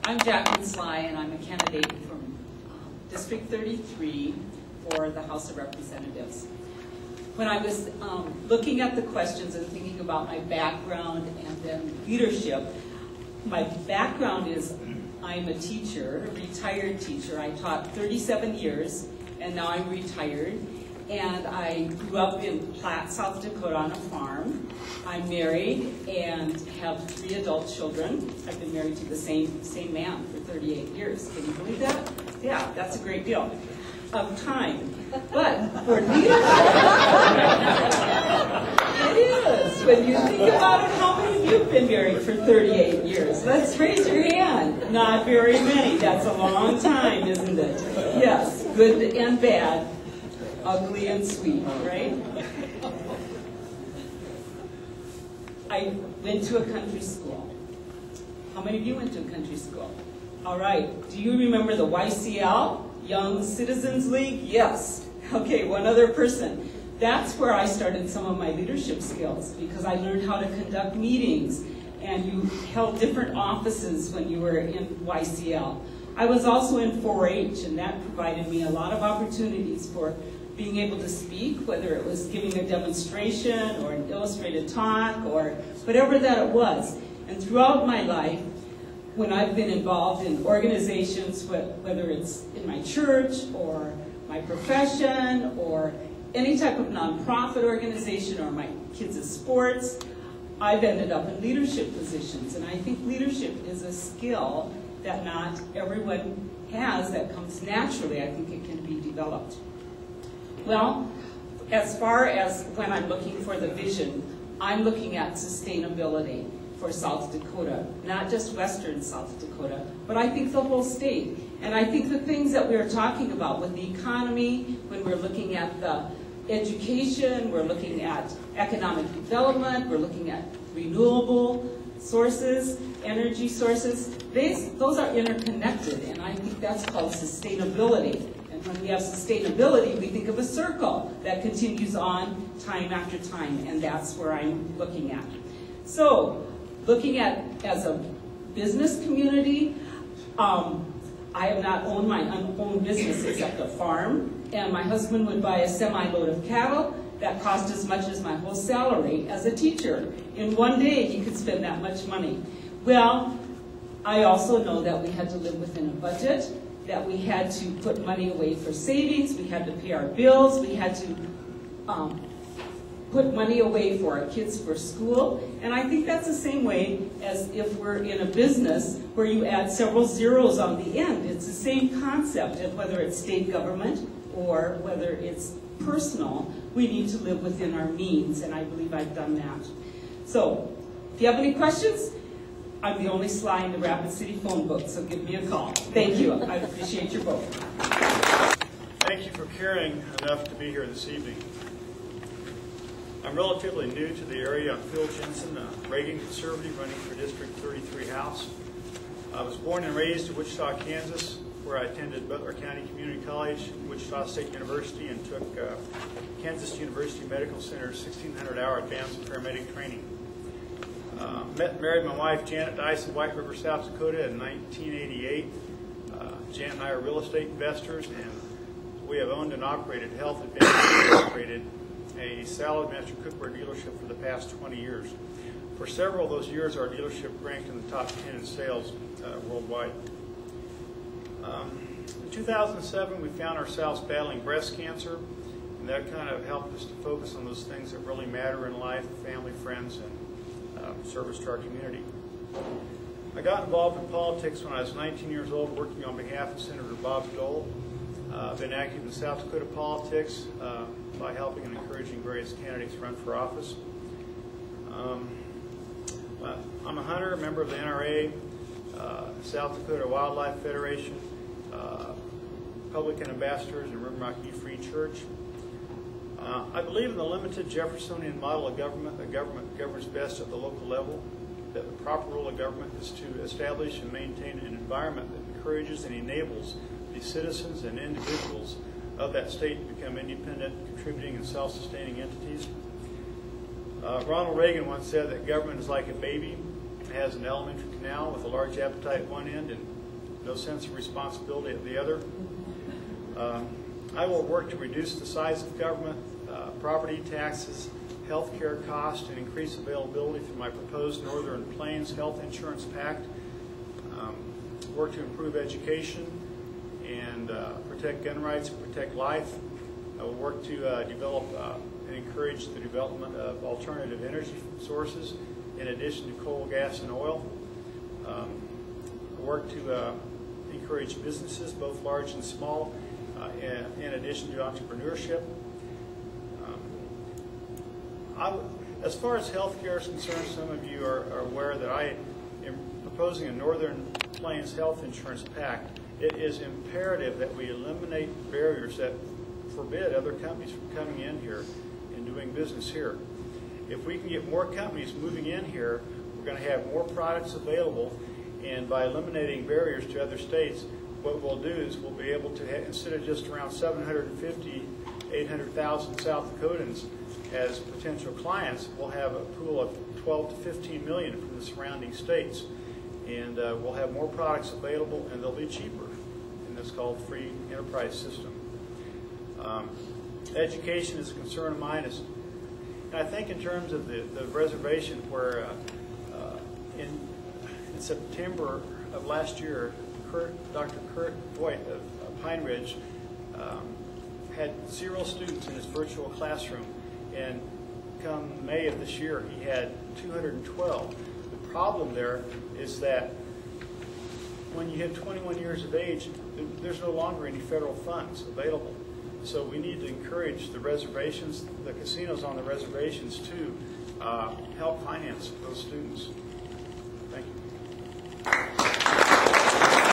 I'm Jacqueline, and I'm a candidate from District 33 for the House of Representatives. When I was looking at the questions and thinking about my background and then leadership, my background is I'm a teacher, a retired teacher. I taught 37 years, and now I'm retired. And I grew up in Platte, South Dakota on a farm. I'm married and have 3 adult children. I've been married to the same man for 38 years. Can you believe that? Yeah, that's a great deal of time. But for leadership, it is. When you think about it, how many of you have been married for 38 years? Let's raise your hand. Not very many. That's a long time, isn't it? Yes, good and bad. Ugly and sweet, right? I went to a country school. How many of you went to a country school? All right. Do you remember the YCL, Young Citizens League? Yes. Okay, one other person. That's where I started some of my leadership skills, because I learned how to conduct meetings, and you held different offices when you were in YCL. I was also in 4-H, and that provided me a lot of opportunities for being able to speak, whether it was giving a demonstration or an illustrated talk or whatever that it was. And throughout my life, when I've been involved in organizations, whether it's in my church or my profession or any type of nonprofit organization or my kids' sports, I've ended up in leadership positions. And I think leadership is a skill that not everyone has that comes naturally. I think it can be developed. Well, as far as when I'm looking for the vision, I'm looking at sustainability for South Dakota, not just western South Dakota, but I think the whole state. And I think the things that we're talking about with the economy, when we're looking at the education, we're looking at economic development, we're looking at renewable sources, energy sources, those are interconnected, and I think that's called sustainability. When we have sustainability, we think of a circle that continues on time after time, and that's where I'm looking at. So, looking at as a business community, I have not owned my own business except a farm, and my husband would buy a semi-load of cattle that cost as much as my whole salary as a teacher. In one day, he could spend that much money. Well, I also know that we had to live within a budget, that we had to put money away for savings, we had to pay our bills, we had to put money away for our kids for school. And I think that's the same way as if we're in a business where you add several zeros on the end. It's the same concept of whether it's state government or whether it's personal. We need to live within our means, and I believe I've done that. So, if you have any questions, I'm the only sly in the Rapid City phone book, so give me a call. Thank you. I appreciate your vote. Thank you for caring enough to be here this evening. I'm relatively new to the area. I'm Phil Jensen, a Reagan conservative running for District 33 House. I was born and raised in Wichita, Kansas, where I attended Butler County Community College, Wichita State University, and took Kansas University Medical Center's 1,600-hour advanced paramedic training. Married my wife Janet Dice in White River, South Dakota in 1988. Janet and I are real estate investors, and we have owned and operated Health Advantage Incorporated, a salad master cookware dealership for the past 20 years. For several of those years, our dealership ranked in the top 10 in sales worldwide. In 2007, we found ourselves battling breast cancer, and that kind of helped us to focus on those things that really matter in life, family, friends, and service to our community. I got involved in politics when I was 19 years old, working on behalf of Senator Bob Dole. I've been active in South Dakota politics by helping and encouraging various candidates run for office. I'm a hunter, a member of the NRA, South Dakota Wildlife Federation, Republican ambassadors, and Rim Rock Free Church. I believe in the limited Jeffersonian model of government. The government governs best at the local level, that the proper role of government is to establish and maintain an environment that encourages and enables the citizens and individuals of that state to become independent, contributing, and self-sustaining entities. Ronald Reagan once said that government is like a baby. It has an elementary now with a large appetite at one end and no sense of responsibility at the other. I will work to reduce the size of government, property taxes, health care costs, and increase availability through my proposed Northern Plains Health Insurance Pact. Work to improve education and protect gun rights and protect life. I will work to develop and encourage the development of alternative energy sources in addition to coal, gas, and oil. Work to encourage businesses, both large and small, in addition to entrepreneurship. As far as health care is concerned, some of you are aware that I am proposing a Northern Plains Health Insurance Pact. It is imperative that we eliminate barriers that forbid other companies from coming in here and doing business here. If we can get more companies moving in here, we're going to have more products available, and by eliminating barriers to other states, what we'll do is we'll be able to have, instead of just around 750, 800,000 South Dakotans as potential clients, we'll have a pool of 12 to 15 million from the surrounding states. And we'll have more products available, and they'll be cheaper in this called free enterprise system. Education is a concern of mine. And I think in terms of the reservation, where in September of last year, Dr. Kurt Voigt of Pine Ridge had 0 students in his virtual classroom, and come May of this year, he had 212. The problem there is that when you hit 21 years of age, there's no longer any federal funds available. So we need to encourage the reservations, the casinos on the reservations, to help finance those students.